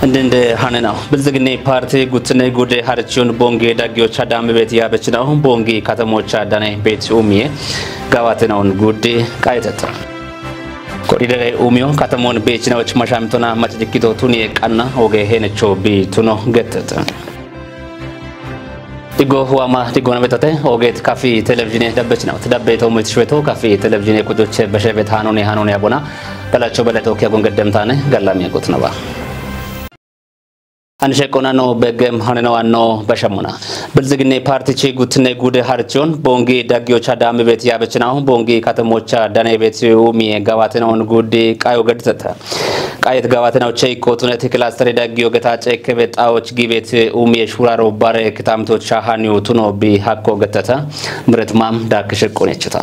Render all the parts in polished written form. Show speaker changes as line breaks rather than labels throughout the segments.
እንደ ሃነናው ብልጽግና ፓርቲ ጉትነ ጉዴ ሀርቺውን ቦንጌ ዳጊዎች አዳም ቤት ያበችናው ቦንጌ ከተሞች አዳነ ቤት ኡሚዬ ጋዋተናውን ጉዴ ቃይተታ ኮሪደሬ ኡሚዮ ከተሞን ቤችናዎች ማሻምቶና ማጭጅኪቶ ቱኒ ቀና ኦጌ ሄነቾ ቢቱኖ ገተተ digo huama digo na betate oget kafi television dabbechnaw tdabbeto mutshweto kafi television kujoche beshebet hanone abona balacho balato kya gongedemtane gallami gotnaba አንሸቆና ነው በገም ሆነው ነው በሸሙና ብልጽግና ፓርቲ ቺጉትነ ጉደ ሀርቾን ቦንጌ ዳጊዎች አዳም ቤት ያበችናው ቦንጌ ከተሞች አዳነ ቤት ኡሚ ጋዋተናውን ጉዴ ቃዮ ገድተተ ቃየት ጋዋተናው ቼይኮቱነ ተክላስተር ዳጊዮ ገታጨ ከበጣዎች ጊቤት ኡሚ ሹራሮ ባረ ከታምቶች ሻሃኒው ቱኖ ቢ ሀቆ ገተተ ምረትማም ዳክሽቆነችታ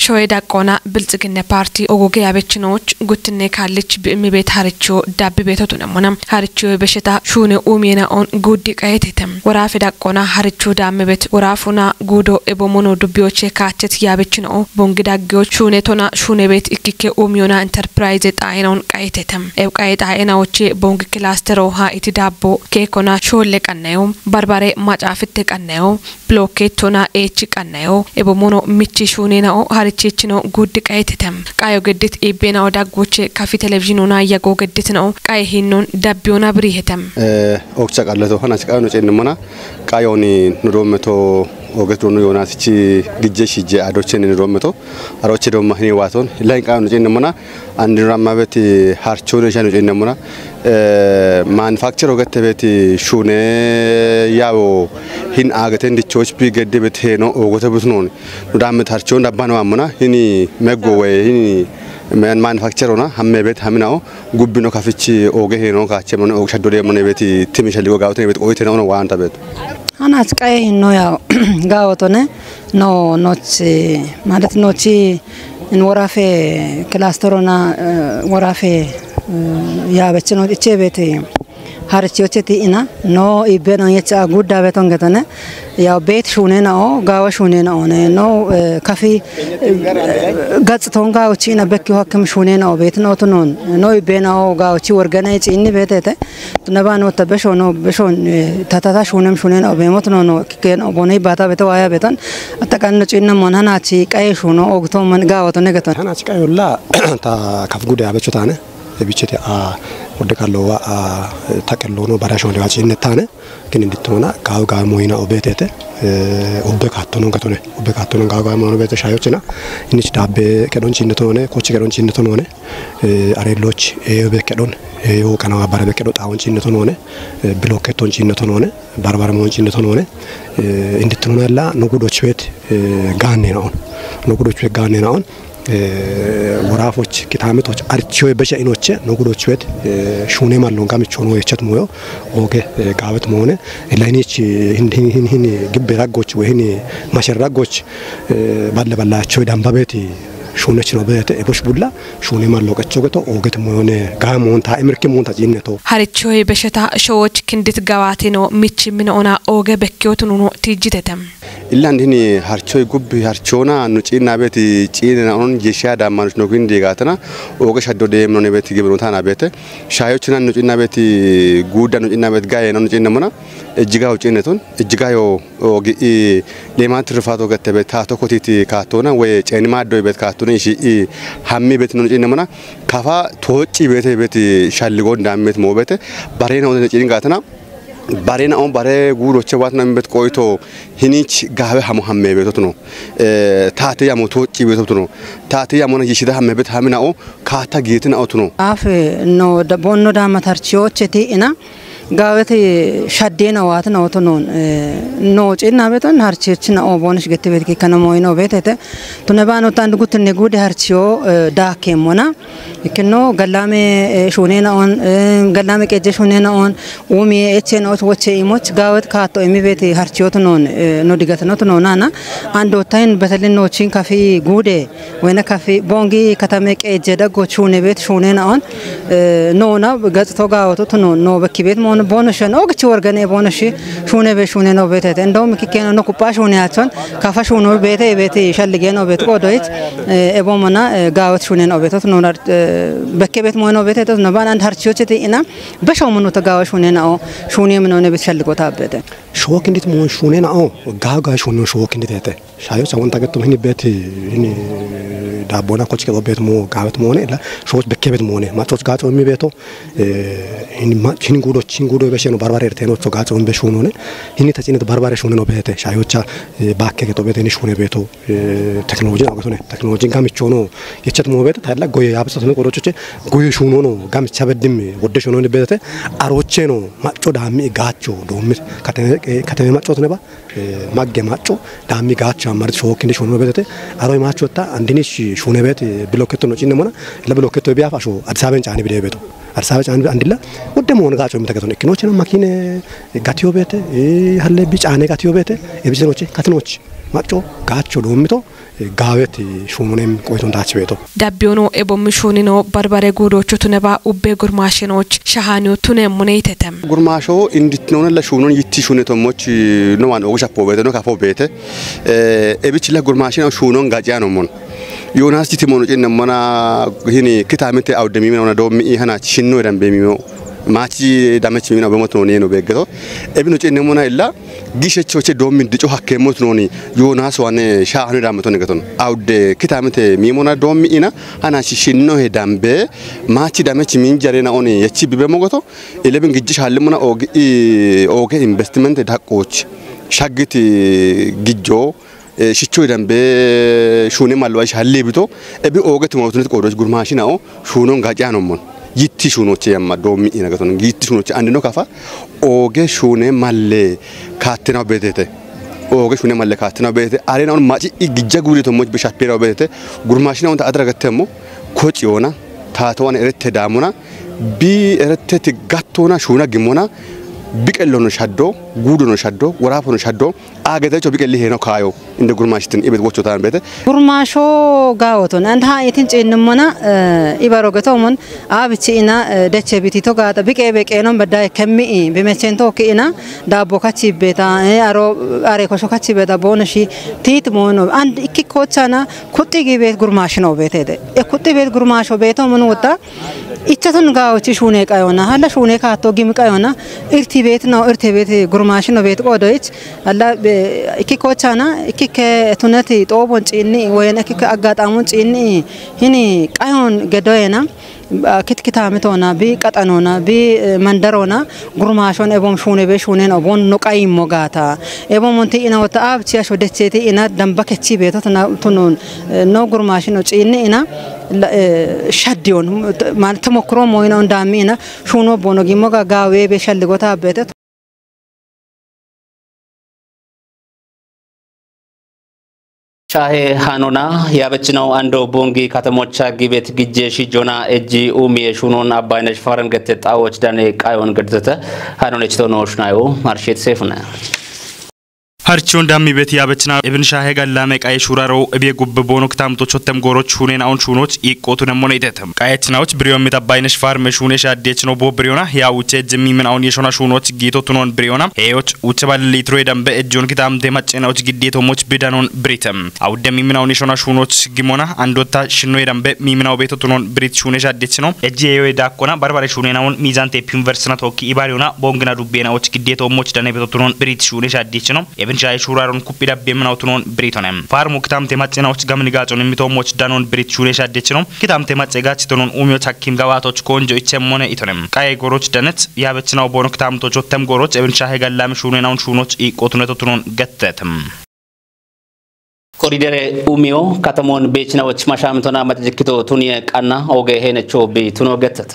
ሾይዳ ቆና ብልጽግና ፓርቲ ኦጎጌ ያበችኖች ጉትነ ካለች በእምቤት ሀርቾ ዳብ ቤተቱ ነውና ሀርቾ በሽታ ሹነ ኡሚና ኦን ጉዲ ቀየተም ወራፍ ዳቆና ሀርቾ ዳምቤት ወራፉና ጉዶ ኤቦሞኖ ዱቢዮች ካቸት ያበችኖ ቦንግዳጊዎች ሹነቶና ሹነ ቤት ኢኪኬ ኡሚዮና ኢንተርፕራይዝ ጣይናውን ቀየተም ኤብቃይ ጣይናዎች ቦንግ ክላስተር ኦሃ ኢቲዳቦ ኬኮና ሾለ ቀናዩ ባርባሬ ማጫፍት ቀናዩ ብሎኬቶና ኤች ቀናዩ ኤቦሞኖ ሚቺ ሹኔናኦ ቺችኖ ጉድ ቀይተተም ቃዮ ገድት ኢቤና ወዳጎች ካፊ ቴሌቪዥኑና ያጎ ገድት ነው ቃይ ሂኖን ዳቢዮና ብሪሄተም
ኦክቻ ቃለቶ ሆናስ ቃዮ ነው ጨንሞና ቃዮኒ ኑሮመቶ ኦገቶኑ ዮናስቺ ግጄሽጄ አዶችን ኑሮመቶ አሮቼ ደማ ህኒ ዋቶን ላይ ቃዮ ነው ጨንሞና አንድራማበት ሃርቾን ሻኑ ጨንሞና ማኑፋክቸር ኦገተበት ሹኔ ያው hin agate ndichoch bi gedde bet heno ogote busnon nudamet harchon dabano amuna hini meggo we hini men manufacturer ona hamme bet haminao gubbino kafichi oge heno kache mon og shadode mon bet timishaligo gawte bet oyte no wanta bet
ana skay no ya gawtone no nochi ማለት ኖቺ ወራፌ ክላስተሮና ወራፌ ያበችኖ እቼ ቤት harchiyocheti ina no ibeno yecha gudda beton getane ya bet shune na o gawa shune na one no kafi gats tonga uchi na bekki hakim shune na bet no tunon no ibena o ga uchi organa ichi inni betete tunaba no tabesho no beshon tatata shunem shune na bemot no no ken obone bata beto aya beton atakan no chinna monana chi kai shuno ogto man gawa to negaton
hana chi kai ulla ta kaf gude abechotane ebichete a ወደካለዋ ታቀሎ ነው ባራሾን ለዋጭ ነታነ ግን እንድትሆና ጋው ሞይና ኦቤቴተ ኦበካቶ ነው ከተነ ኦበካቶ ነው ጋው ሞይና ኦቤቴ ሻዮችና እንች ዳቤ ከዶንቺ እንደሆነ ኮቺ ከዶንቺ እንደሆነ አሬሎች ኦበከዶን ዮ ከናው ባረ በከዶ ጣውንቺ እንደሆነ ብሎኬቶንቺ እንደሆነ ባርባራ ሞንቺ እንደሆነ እንድትሆናላ ንጉዶች ቤት ጋኔ ነው ንጉዶች ቤት ጋኔ ነው ወራፎች ኪታመቶች አርቺው በሻይኖች ንጉዶች ቤት ሹኔ ማሎን ጋምቾ ነው የቸት ሞዮ ኦኬ ጋበት ሞነ ለኔች ህን ግብ ራጎች ወይኔ ማሸራጎች ባለባላቸው ዳምባቤት ሹነች ነው በተ እቦሽ ቡላ ሹኔ ማሎቀቸው ገቶ ኦገት ሞነ ጋሞን ታምርክ ሞን ታጂነቶ
ሀርቾ በሸታ ሾዎች ክንድት ጋዋቴ ነው ሚች ምን ኦና ኦገ በከውት ነው ትጅተተም
ኢላንዲኒ harchoy gubbi harchona nucina beti ciina on jesha damanuch no gindi gatana oge shaddo demno ne beti gebno tana bete shayochina nucina beti guda nucina bet gaye no nucina mona ejiga ucineton ejiga yo oge lemat rifato gatebe tato kotiti katona we cenima do bet katona shi hammi bet no nucina mona kafa toci beti shalligo ndamet mo bete barena on nucina gatana barena on bare guroche watna mbet koyto hinich gawe hamu hamme betot no taate yamo toci betot no taate yamo na yishida hamme bet hamina o kata getina otno
afe no da bonno da matarchiocheti ina ጋወት ሻዴና ዋት ነው ተኖን ኖ ጭና በተን harchechna obonish getebet ke kanamoino betete tunabano tandugut negude harchio daakemona ikno galame shunena on galame keje shunena on umi echen ot woche imoch gawet kato emibet harchio tonon no digatno tonona ando tain betelino chin kafi gude wena kafi bongi katame keje dago chune bet shunena on no na gatto gawto tonon no bekibet mon ቦነሽን ኦግቺ ወርገኔ ቦነሽ ሹኔ በሹኔ ነው ቤቴ እንደውም ከከነ ነው ኩፓ ሹኔ ያቸውን ካፋሽ ሹኔ ቤቴ ሸልጌ ነው ቤት ቆዶይት ኤቦመና ጋወት ሹኔ ነው ቤት ነው በከቤት ሞኖ ቤት ነው ባን አንድ ሀርቺዎች እና በሻው ምኑ ተጋዋሽ ሹኔ ነው ሹኔ ምን ነው ቤት ሸልጎታ አበደ
ሾክ እንዴት ሞን ሹኔ ነው ጋጋ ሹኔ ሾክ እንዴት ያተ ሻዮች አሁን ታገጡ ምን ቤት ዳቦና ኮች ከቤት ሞ ጋበት ሞኔ ላ ሾች በከቤት ሞኔ ማቾች ጋጮ የሚቤቶ ቺንጉዶ በሸኖ ባርባሬ ተኖቾ ጋጮ በሹኖ ነ ይኒ ተጭነት ባርባሬ ሹኔ ነው ቤት ሻዮቻ ባከ ከቶ ቤት ኒ ሹኔ ቤቶ ቴክኖሎጂ አውቶ ነ ቴክኖሎጂ ጋምቾ ነው የቸት ሞ ቤት ታላ ጎይ ያብሰት ነው ቆሮቾቼ ጎይ ሹኖ ነው ጋምቻ በድም ወደ ሹኖ ነው ቤት አሮቼ ነው ማጮ ዳሚ ጋቾ ዶም ከተማ ማጮ ነው ባ ማገ ማጮ ዳሚ ጋቾ አማር ሾክ እንዲ ሹኖ ቤት አሮይ ማቾታ አንዲኒሽ ሹኔ ቤት ብሎኬት ነው ጭነሞና ለብሎኬት ቢያፋሾ አዲስ አበባን ጫኔ ቢደ ቤቱ አዲስ አበባ ጫኔ አንዲላ ወደ ሞን ጋጮ የሚተከተው እክኖችና ማኪነ ጋቲዮ ቤት ያለ ቢጫኔ ጋቲዮ ቤት የቢዝኖች ካትኖች ማጮ ጋቾ ዶምቶ ጋዌት ሹሙኔም ቆይቶን ታች ቤቶ
ዳቢዮኖ ኤቦም ሹኒኖ በርበሬ ጉዶቹ ቱነባ ኡቤ ጉርማሽኖች ሻሃኒዮ ቱነ ሙኔተተም
ጉርማሾ እንድትኖነ ለሹኑን ይቲ ሹኔቶሞች ነው ዋን ኦግሻፖ ቤት ነው ካፎ ቤት ኤቢችላ ጉርማሽኖ ሹኑን ጋጫ ነው ሞን ዮናስ ቲሞኖ ጭነሞና ይሄኔ ክታምቴ አውደሚ ነው ዶም ይሄና ሽኖ ደም በሚሞ ማቺ ዳመች ሚና በሞት ነው ነው በገቶ ኤብኖ ጭነሞና ኢላ ጊሸቾቼ ዶም ድጮ ሀከሞት ነው ዮናስ ዋኔ ሻሃኑ ዳመቶ ነገቶ አውደ ክታምቴ ሚሞና ዶም ኢና አናቺ ሽኖ ሄዳምበ ማቺ ዳመች ሚንጀሬና ኦኔ የቺ በመጎቶ ኤለብን ግጅሽ አለሙና ኦጌ ኢንቨስትመንት ዳቆች ሻግት ግጆ ሽቾ ደንበ ሹኔ ማልዋሽ ሀሌብቶ ኤቢ ኦገት ሞቱነት ቆዶች ጉርማሽናው ሹኖን ጋጫ ነው ሞን ይቲ ሹኖቼ ያማዶም ይነገቶን ይቲ ሹኖቼ አንድ ነው ካፋ ኦጌ ሹኔ ማለ ካትናው ቤቴ ኦጌ ሹኔ ማለ ካትናው ቤቴ አሬናውን ማጪ ይግጃ ጉሪቶሞች በሻፔራው ቤቴ ጉርማሽናውን ታድረገተሞ ኮጪዮና ታቶዋን እረተ ዳሙና ቢ እረተ ትጋቶና ሹና ግሞና ቢቀሎን ሻዶ ጉዱን ሻዶ ወራፎን ሻዶ አገዳቸው ቢቀል ይሄ ነው ካዮ እንደ ጉርማሽትን ኢበት ወቾታን ቤተ
ጉርማሾ ጋወቶን አንድ ሃይቲን ጨንሞና ኢባሮገቶሞን አብቺና ደቸ ቢቲቶ ጋታ ቢቀ ነው በዳይ ከሚ በመቸንቶ ከኢና ዳቦ ካቺ ቤታ አሮ አሬ ኮሾ ካቺ ቤታ ቦነሺ ቲት ሞኖ አንድ ኢኪ ኮቻና ኩጢ ቤት ጉርማሽ ነው ቤተ ኩጢ ቤት ጉርማሾ ቤቶ ምን ወጣ ኢቸቱን ጋውቺ ሹኔ ቃዮና ሀላ ሹኔ ካቶ ጊም ቃዮና እርቲ ቤት ነው እርቲ ቤት ጉርማሽ ነው ቤት ቆዶይች አላ ኢኪ ኮቻና ኢኪ ከቱነት ጦቦን ጪኒ ወይና ኢኪ አጋጣሙን ጪኒ ሂኒ ቃዮን ገዶየና ክትክታምቶና ቢ ቀጠኖና ቢ መንደሮና ጉርማሾን ኤቦም ሹኔ በሹኔ ነው ቦን ነው ቃይ ሞጋታ ኤቦም እንት ኢና ወጣ አብቺያሽ ወደቼቲ ኢና ደምበከቺ ቤቶና ቱኑን ነው ጉርማሽ ነው ጪኒ ኢና ሻዲዮን ማለት ተሞክሮ ሞይናው እንዳሚና ሹኖ ቦኖ ጊሞጋ ጋዌ በሸልጎታ ቤተ
ሻሄ ሃኖና ያበችነው አንዶ ቦንጊ ከተሞቻ ጊቤት ግጄ ሺጆና እጂ ኡሚ ሹኖን አባይነሽ ፈረንገት ጣዎች ዳኔ ቃዮን ገድዘተ ሃኖነች ተኖሽ ናዩ ማርሼት ሴፍና
harchoon dammi bet yaabachna ibn shahe gallame qaye shuraro ebe gubbe bonok tamto chottem goroch hunen aun shunoch iqotu nemone itetem qayechnaoch briyon mit abaynesh farme shune shadechno bo briona ya uche jemi men aun yeshona shunoch gito tunon briona heyoch uche bal litro edambe ejon kitam de machnaoch gidito moch bidanon britem awdemi men aun yeshona shunoch gimona andota shino edambe miminaw beto tunon brit shune shadechno eje yo edakona barbare shunen aun mizan te universina toki ibariona bongna dubbena och gidito moch dane beto tunon brit shune shadechno ሻይ ሹራሮን ኩፒዳ በመናውቱን ብሪቶንም ፋርሙ ክታም ተማጨናዎች ጋምን ጋጮን የሚቶሞች ዳኖን ብሪት ሹሬሽ አደች ነው ክታም ተማጨጋች ተኖን ኡሚዮች ሐኪም ጋዋቶች ኮንጆ ይቸሞነ ኢቶንም ቃይ ጎሮች ደነት ያበችናው ቦኖ ክታምቶች ወተም ጎሮች እብን ሻይ ጋላም ሹኔናውን ሹኖች ኢቆቱነቶቱን ገተተም
ኮሪደር ኡሚዮ ከተሞን ቤችናዎች ማሻምቶና መጥጅክቶ ቱኒየ ቃና ኦገ ሄነቾ ቢቱኖ ገተተ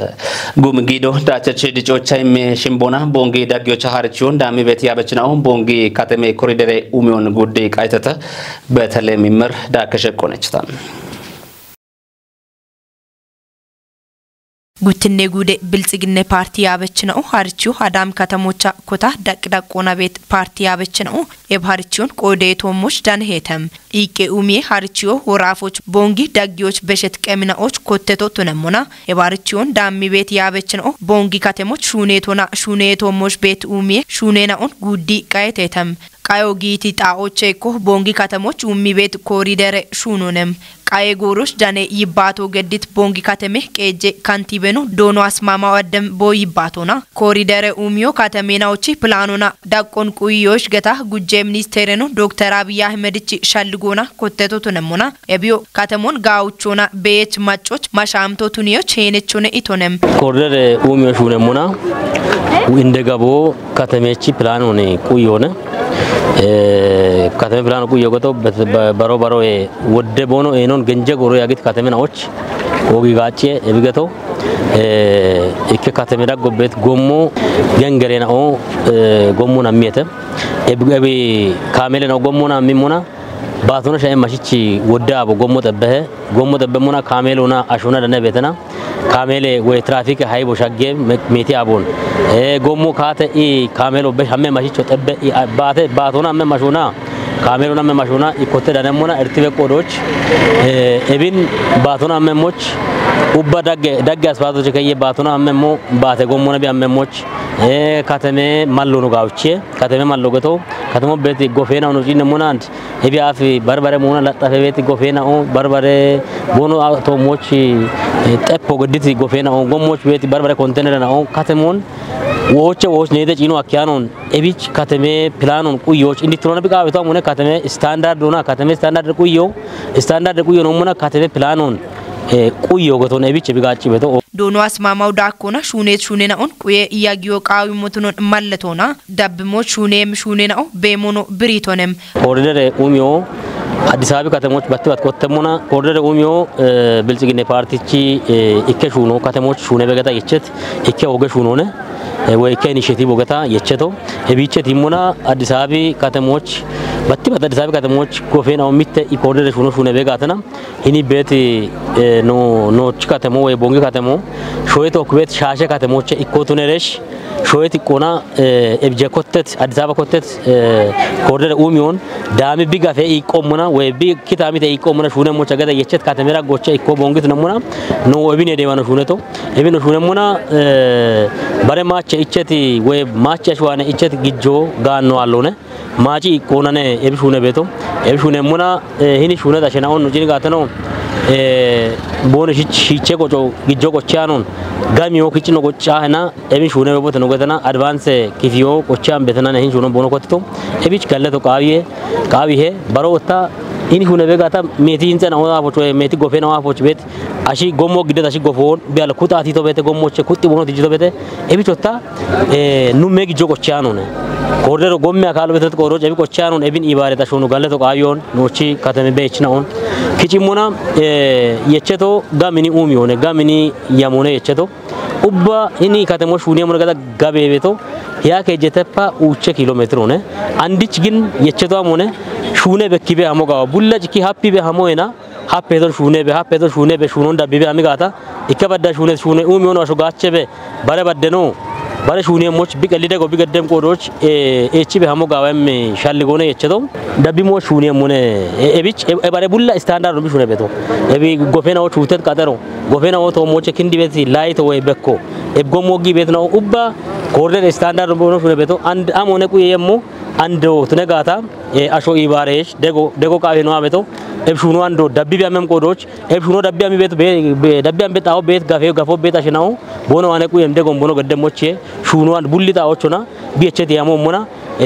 ጉምጊዶ ዳቸች ዲጮቻይም ሽምቦና ቦንጊ ዳጊዮች ሃርቺዮን ዳሚ ቤት ያበችናው ቦንጊ ከተሜ ኮሪደር ኡሚዮን ጉዴ ቃይተተ በተለም ይመር ዳከሸቆነችታ
ጉትኔ ጉዴ ብልጽግና ፓርቲ ያበችነው ሀርቺው አዳም ከተሞቻ ኮታ ዳቅዳቆና ቤት ፓርቲ ያበችነው የባርቺውን ቆዴ ቶሞች ዳንሄተም ኢቄ ኡሚ ሀርቺው ወራፎች ቦንጊ ዳጊዎች በሸት ቀሚናዎች ኮተቶ ተነሞና የባርቺውን ዳሚ ቤት ያበችነው ቦንጊ ከተሞች ሹኔቶና ሹኔቶሞች ቤት ኡሚ ሹኔናውን ጉዲ ቃየተም ቃዮ ጊቲ ጣኦቼ ኮ ቦንጊ ከተሞች ኡሚ ቤት ኮሪደር ሹኑንም ቃየ ጎሮሽ ዳኔ ይባቶ ገዲት ቦንጊ ከተሜ ቄጄ ካንቲበኑ ዶኖ አስማማ ወደም ቦይ ይባቶና ኮሪደር ኡሚዮ ከተሜናዎቺ ፕላኖና ዳቆን ቁይዮሽ ገታ ጉጄ ሚኒስቴርኑ ዶክተር አብይ አህመድቺ ሻልጎና ኮተቶ ተነሞና ኤቢዮ ከተሞን ጋውቾና ቤች ማጮች ማሻምቶ ቱኒዮች ሄነቾነ ኢቶነም
ኮሪደር ኡሚዮ ሹነሞና እንደገቦ ከተሜቺ ፕላኖኔ ቁዮነ ከተሜ ፕላኑ ቁዮ ገቶ በሮ በሮ ወደ ቦኖ ኤኖን ገንጀ ጎሮ ያግት ከተሜናዎች ኦጊ ጋጬ እብገቶ እከ ከተሜ ዳጎበት ጎሞ ገንገሬናኦ ጎሞና ሚየተ እብገቢ ካሜለ ነው ጎሞና ሚሞና ባቶነ ሻይ ማሽቺ ወዳ በጎሞ ጠበሙና ካሜሎና አሹና ደነ ቤተና ካሜሌ ወይ ትራፊክ ሃይቦ ሻጌ ሜቲ አቦን ጎሞ ካተ ኢ ካሜሎ በሐመ ማሽቾ ጠበ ባቶና አመ ማሹና ካሜሎና አመ ማሹና ኢኮተ ደነሞና እርቲበ ቆዶች ኤቢን ባቶና አመሞች ኡባ ዳገ አስፋቶች ከየ ባቶና አመሞ ባተ ጎሞና ቢአመሞች ከተሜ ማሎኑ ጋውቼ ከተሜ ማሎገቶ ከተሞ ቤት ጎፌና ነው ጂነሞና አንድ ኤቢአፍ በርበረ ሞና ለጣፈ ቤት ጎፌና በርበረ ቦኖ አውቶሞች ጠፖ ገዲት ጎፌና ጎሞች ቤት በርበረ ኮንቴነር ነው ከተሞን ወዎች ነይደ ጂኖ አኪያኖን ኤቢች ከተሜ ፕላኑን ቁዮች እንዲትሮና ቢቃውታ ሞነ ከተሜ ስታንዳርድ ሆና ከተሜ ስታንዳርድ ቁዮ ነው ሞና ከተሜ ፕላኑን ቁዮ ጎቶነ ኤቢች ቢጋጭ ቤቶ
ዶኖ አስማማው ዳኮና ሹኔናውን ቁየ ያጊዮ ቃዊ ሞቱኖን ማለቶና ዳብሞች ሹኔናው በሞኖ ብሪቶንም
ኮሪደር ኡሚዮ አዲስ አበባ ከተሞች በትባት ኮተሞና ኮሪደር ኡሚዮ ብልጽግና ፓርቲቺ ኢከሹኖ ከተሞች ሹኔ በገታ የቸት ኢከ ወገሹኖነ ወይ ከኢኒሼቲቭ ወገታ የቸቶ እቢቸት ይሞና አዲስ አበባ ከተሞች በትባት አዲስ አበባ ከተሞች ጎፌናው ሚተ ኢኮሪደር ሹኔ በጋተና ኢኒ ቤት ኖች ከተሞ ወይ ቦንጊ ከተሞ ሾይቶ ኩቤት ሻሸ ከተሞች ኢኮቱነረሽ ሾይት ኢኮና ኤብጀኮተት አዲስ አበባ ኮተት ኮሪደር ኡሚዮን ዳሚ ቢጋፈ ኢቆሙና ወይ ቢ ኪታሚተ ኢቆሙና ሹነሞች አገዳ የቸት ከተሜራ ጎቸ ኢኮ ቦንጊት ነሙና ኖ ኤቢኔ ዴማኖ ሹነቶ ኤቢኖ ሹነሙና ባረማቸ ኢቸቲ ወይ ማቸ ሸዋነ ኢቸት ግጆ ጋኖ አሎነ ማጂ ኢኮናነ ኤቢ ሹነ ቤቶ ኤቢ ሹነሙና ሂኒ ሹነ ዳሸናውን ጂኒ ጋተኖ ቦነ ሺቼ ቆጮ ግጆ ቆቻኖን ጋሚዮ ክጭኖ ቆቻና ኤቢ ሹነ በቦት ነው ገተና አድቫንስ ኪፊዮ ቆቻም ቤተና ነኝ ሹነ ቦኖ ኮትቶ ኤቢች ከለቶ ቃቢሄ ባሮታ ኢኒ ሹነ በጋታ ሜቲ እንጸና ወአፎች ወይ ሜቲ ጎፌና ወአፎች ቤት አሺ ጎሞ ግደት አሺ ጎፎን ቢያለ ኩጣቲ ቶ ቤተ ጎሞች ኩጥ ቦኖ ትጅቶ ቤተ ኤቢቾታ ኑሜ ግጆ ቆቻኖን ኮሪደር ጎሚያ ካሉ ቤተት ቆሮጭ ኤቢ ቆቻኖን ኤቢን ኢባሬ ታሾኑ ጋለቶ ቃቢዮን ኖቺ ከተሜ ቤችናውን ኪቺሙና የቸቶ ጋሚኒ ኡሚዮነ ጋሚኒ ያሞነ የቸቶ ኡባ ኢኒ ከተሞች ሹኔ ሞነ ገዳ ጋቤ ቤቶ ያ ከጀተፓ ኡቸ ኪሎ ሜትር ሆነ አንዲች ግን የቸቶ ሆነ ሹኔ በኪቤ አሞጋው ቡላጭ ኪ ሃፒ ቤ አሞይና ሃፔቶን ሹኔ ቤ ሹኖን ዳቢቤ አሚጋታ ኢከበዳ ሹኔ ኡሚዮነ አሾጋቸበ ባረበደኖ ባለ ሹኔሞች ቢቀልደ ጎ ቢገደም ቆዶች ኤቺ በሃሞ ጋወም ሻልጎነ የቸቶ ዳቢሞ ሹኔሞነ ኤቢች ባረ ቡላ ስታንዳርድ ነው ሹኔ ቤቶ ኤቢ ጎፌናዎች ውተት ቀጠሮ ጎፌናው ቶሞች ክንዲ ቤት ላይቶ ወይ በኮ ኤብጎሞጊ ቤት ነው ኡባ ኮሪደር ስታንዳርድ ነው ሹኔ ቤቶ አንድ አሞነ ቁየሞ አንዶ ትነጋታ አሾ ኢባሬሽ ደጎ ቃቤ ነው አቤቶ ኤብሹኖ አንዶ ዳቢ ቢያመም ቆዶች ኤብሹኖ ዳቢ ቢያም ቤት ዳቢያም ቤት አው ቤት ጋፎ ቤት አሽናው ቦኖ አነቁ የምደጎም ቦኖ ገደሞች ሹኖ አንድ ቡሊጣዎችና ቢቸት ያሞሞና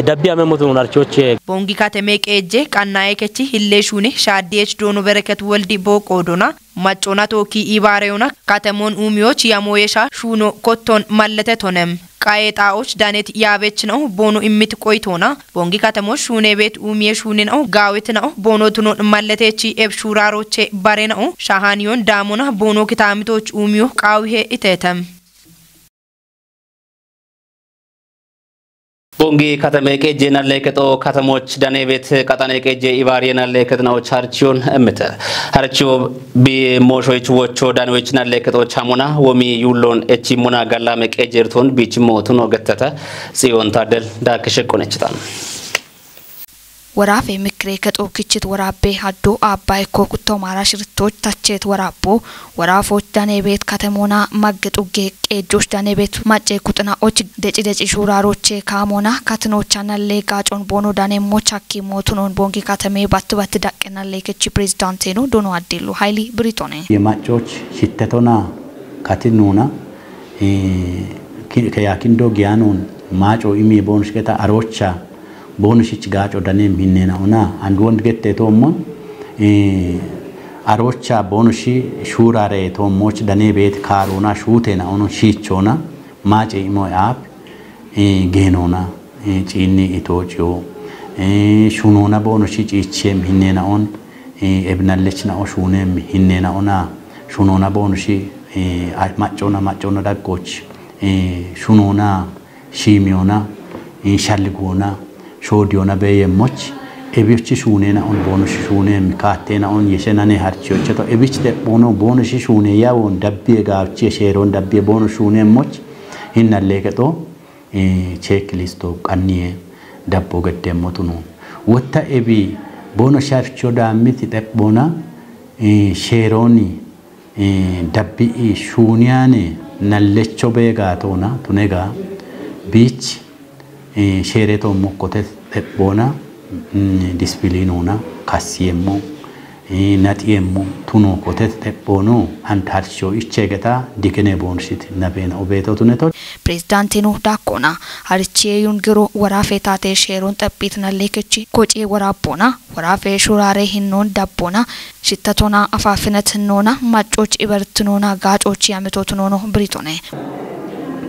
ዳቢ ቢያመም ሞቶ ናርቾች
ቦንጊ ከተሜ ቄጄ ቃናዬ ከቺ ሂሌሹኔ ሻዲኤች ዶኖ በረከት ወልዲ ቦቆዶና ማጮና ቶኪ ኢባሬውና ከተሞን ኡሚዮች ያሞየሻ ሹኖ ኮቶን ማለተቶነም ቃየጣዎች ዳኔት ያበች ነው ቦኖ ኢሚት ቆይቶና ቦንጊ ከተሞች ሹኔ ቤት ኡሚየ ሹኔ ነው ጋዊት ነው ቦኖ ቱኖን ማለተቺ ኤብሹራሮቼ ባሬ ነው ሻሃኒዮን ዳሞና ቦኖ ኪታሚቶች ኡሚዮ ቃዊሄ ኢቴተም
ቦንጊ ከተማ ከጄና ለከቶ ከተሞች ዳኔ ቤት ቀጣኔ ከጄ ኢቫሪና ለከትናው ቻርቺውን እምተ ሀርቺው ቢሞሾች ወቾ ዳኔዎችና ለከቶ ቻሙና ወሚ ዩሎን እቺ ሙና ጋላ መቀጀርቶን ቢችሞቱን ወገተተ ጽዮን ታደል ዳክሽቆነችታል
ወራፌ ምክሬ ከጦክችት ወራቤ ሀዶ አባይ ኮኩቶ ማራሽ ርቶች ታቸት ወራቦ ወራፎች ዳኔ ቤት ከተሞና ማገጡጌ ቄጆች ዳኔ ቤት ማጨ ኩጥናዎች ደጭ ሹራሮች ካሞና ካትኖቻና ለጋጮን ቦኖ ዳኔ ሞቻኪ ሞቱኖን ቦንጊ ከተሜ ባትባት ዳቀና ለከቺ ፕሬዝዳንት ነው ዶኖ አዲሉ ሃይሊ ብሪቶኔ
የማጮች ሽተቶና ካትኖና ከያኪንዶ ጊያኖን ማጮ ኢሜ ቦንሽ ከታ አሮቻ ቦንሽች ጋጮ ዳኔም ሂኔናውና አንድ ወንድ ገቴ ቶሞን አሮቻ ቦንሺ ሹራሬ ቶሞች ዳኔ ቤት ካሮና ሹቴናውኑ ሺቾና ማጬ ኢሞ አፕ ጌኖና ጪኒ ኢቶጪዮ ሹኖና ቦንሺ ጪቼም ሂኔናውን ኤብናለችናው ሹኔም ሂኔናውና ሹኖና ቦንሺ ማጮና ዳጎች ሹኖና ሺሚዮና ሻልጎና ሾዲዮና በየሞች ኤቢች ሹኔና ኦን ቦኑሽ ሹኔ ሚካቴና ኦን የሸናኔ harchiyocheto ኤቢች ደቦኖ ቦኑሽ ሹኔ ያውን ዳቤ ጋብቺ ሼሮን ዳቤ ቦኑሽ ሹኔ ሞች ሂናሌቀጦ ቼክ ሊስቶ ቀኒዬ ዳቦ ገደሞቱ ነው ወታ ኤቢ ቦኑሽ harchiyo ዳሚት ደቦና ሼሮኒ ዳቢ ሹኒያኔ ናለቾ በጋቶና ቱኔጋ ቢች ሼሬቶ ሞኮቴ ተቦና ዲስፕሊኑና ካሲየሞ ናቲየሞ ቱኖ ኮቴ ተቦኖ አንታርቾ ኢቼገታ ዲከኔ ቦንሽት ነቤና ኦቤቶ ቱኔቶ
ፕሬዝዳንቲኑ ዳኮና አርቺዩን ግሮ ወራፌታቴ ሼሮን ጠጲትና ለከቺ ኮጪ ወራቦና ወራፌ ሹራሬ ሂኖን ዳቦና ሽተቶና አፋፍነት ኖና ማጮች ኢበርትኖና ጋጮች ያመቶትኖ ብሪቶኔ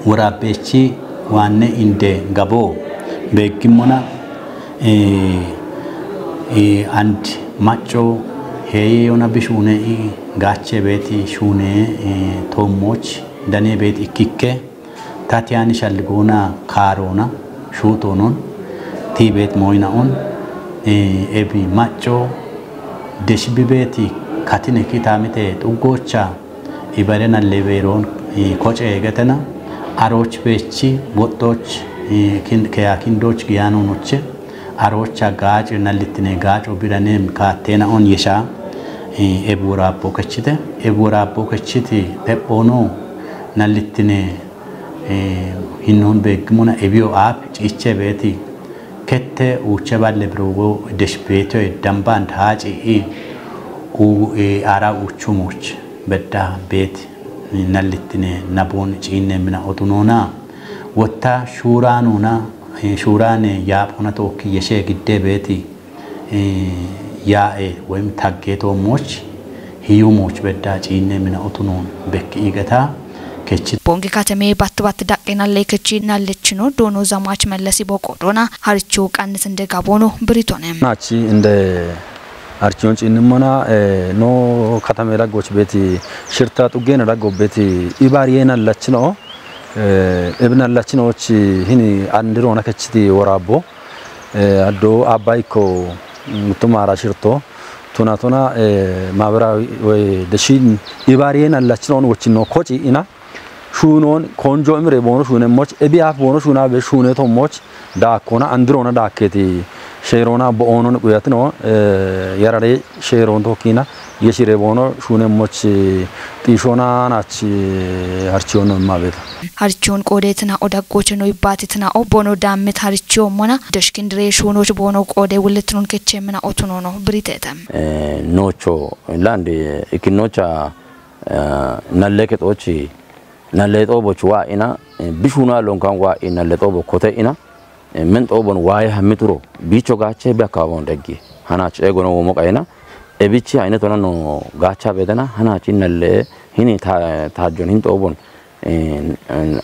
ወራቤቺ ዋነ እንደ ጋቦ በግሞና አንድ ማጮ ሄዮና ቢሹኔ ጋቼ ቤት ሹኔ ቶሞች ዳኔ ቤት ኢኪኬ ታቲያን ሻልጎና ካሮና ሹቶኖን ቲ ቤት ሞይናውን ኤቢ ማጮ ደሽቢ ቤት ካቲኔ ኪታሚቴ ጡጎቻ ኢባሬና ሌቬሮን ኮጬ ገተና አሮች ቤቺ ወጦች ከያኪንዶች ጊያኖኖች አሮች ጋጭ ነልትኔ ጋጮ ቢራኔም ካቴና ኦን የሻ ኤቡራቦ ከችቴ ፔፖኖ ነልትኔ ሂኖን በግሞና ኤቢዮ አፕ ጪቼ ቤቲ ከተ ኡቸ ባለ ብሮጎ ደሽቤቶ ደምባን ታጪ አራ ኡቹሞች በዳ ቤት ነልትኔ ናቦን ጪኔ ምና ኦቱኖና ወታ ሹራኑና ሹራኔ ያፖና ቶክ የሸ ግዴ ቤቲ ያኤ ወይም ታጌቶሞች ሂዩሞች በዳ ጪኔ ምና ኦቱኖን በክ ይገታ ከቺ
ቦንጊ ከተሜ ባትባት ዳቀና ለከቺ ናለችኖ ዶኖ ዘማች መለሲ ቦቆዶና harቹ ቀንስ እንደጋቦኖ ብሪቶኔ
ናቺ እንደ አርቺዮን ጪንሞና ኖ ከተሜ ዳጎች ቤቲ ሽርታ ጡጌና ዳጎ ቤቲ ኢባሪየና ለችኖ እብናላችኖች ሂኒ አንድሮና ከቺቲ ወራቦ አዶ አባይኮ ሙቱማራ ሽርቶ ቱናቱና ማብራዊ ወይ ደሺን ኢባሪየና ለችኖን ወችኖ ኮጪ ኢና ሹኖን ኮንጆ እምሬ ቦኖ ሹነሞች እቢያፍ ቦኖ ሹና በሹነቶሞች ዳኮና አንድሮና ዳኬቲ ሼሮና ቦኦኖን ቁያት ነው ያራሬ ሼሮን ቶኪና የሽሬ ቦኖ ሹነሞች ጢሾና ናች harchiዮን ማቤት
harchiዮን ቆዴትና ኦዳጎች ነው ይባቲትና ኦቦኖ ዳምት harchiዮ ሞና ደሽኪንድሬ ሹኖች ቦኖ ቆዴ ውልትኑን ከቸምና ኦቱኖ ነው ብሪቴተም
ኖቾ ላንድ ኢኪኖቻ ናለከቶች ናለጦቦች ዋኢና ቢሹና ሎንካን ዋኢና ናለጦቦ ኮቴ ኢና ምን ጦቦን ዋይ ሀሚትሮ ቢቾ ጋቼ ቢያካባውን ደጊ ሃናች ኤጎኖ ሞቃይና ኤቢቺ አይነት ሆነ ነው ጋቻ ቤተና ሃናች ነለ ሂኒ ታጆን ሂን ጦቦን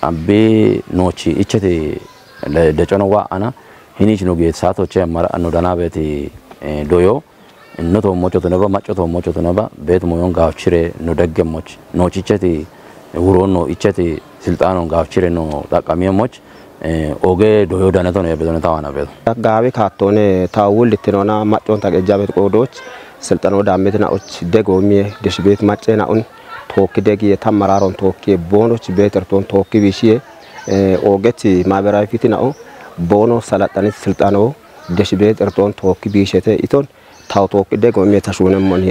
አቤ ኖቺ ኢቸቴ ለደጨኖ ዋአና ሂኒች ነው ጌት ሳቶቼ አማራ ነው ዳና ቤት ዶዮ እነቶ ሞቾ ተነባ ማቾ ሞቾ ተነባ ቤት ሞዮን ጋችሬ ነው ደገሞች ኖቺ ኢቸቴ ውሮኖ ኢቸቴ ስልጣኖን ጋችሬ ነው ታቃሚሞች oge doyo daneton yebedon tawana bedo
ጋቤ ካቶነ ታውል ልትኖና ማጮን ታገጃበት ቆዶች ስልጠናው ዳሜትና ኦች ደጎሚ ደሽቤት ማጨናኡን ቶክ ደግ የተመራሮን ቶክ ቦኖች ቤተርቶን ቶክ ቢሺ ኦገት ማበራዊ ፊትናው ቦኖ ሰላጣኒት ስልጣናው ደሽቤት እርቶን ቶክ ቢሸተ ኢቶን ታው ቶክ ደጎሚ ተሹነም ሞን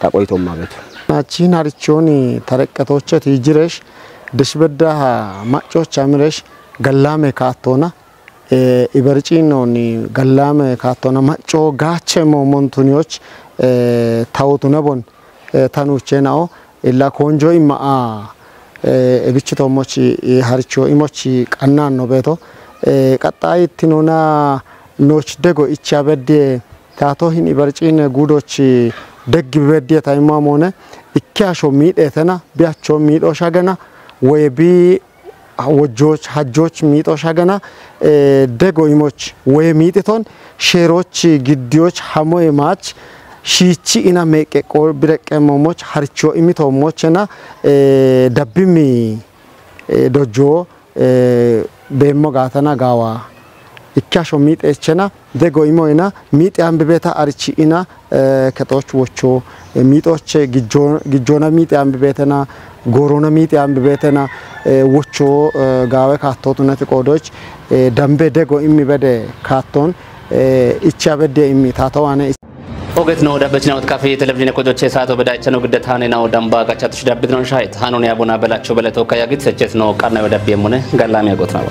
ታቆይቶ ማለት
ናቺን አርቾኒ ተረቀቶቸት ይጅረሽ ደሽበዳ ማጮች አምረሽ ገላሜ ካቶና ኢበርጪኖኒ ገላሜ ካቶና ማጮ ጋቸ ሞሞንቱኒዎች ታውቱነቦን ታኑቼናኦ ኢላ ኮንጆ ኢማ እብችቶሞች ሀርቾ ኢሞች ቀናን ነው ቤቶ ቀጣይ ትኖና ኖች ደጎ ኢቻበደ ታቶሂን ኢበርጪን ጉዶች ደግ በደ ታይማሞነ ኢካሾ ሚዴተና ቢያቾ ሚዶሻ ገና ወይቢ ወጆች ሀጆች ሚጦሻ ገና ደጎ ኢሞች ወይ ሚጥቶን ሼሮች ግዲዎች ሐሞይ ማች ሺቺ ኢና መቀቆ ብረቀሞሞች ሀርቾ ኢሚቶሞችና ደብሚ ዶጆ በሞ ጋተና ጋዋ ኢካሾ ሚጤቸና ደጎ ኢሞይና ሚጤ አንብቤታ አርቺ ኢና ከጦች ወቾ ሚጦች ግጆና ሚጤ አንብቤተና ጎሮና ሚጤ አንብቤተና ወቾ ጋዌ ካቶቱነት ቆዶች ደምቤ ደጎ ኢሚበደ ካቶን ኢቻበደ ኢሚ ታተዋነ
ኦገት ነው ዳበችና ወጥካፌ ቴሌቪዥን ቆዶች ሰዓቶ በዳይቸ ነው ግደታኔ ነው ደምባ ጋቻትሽ ዳብት ነው ሻይት ሃኖን ያቦና በላቸው በለተው ካያግት ሰጨት ነው ቀርና ወዳብ የሙነ ጋላሚ ያጎት ነው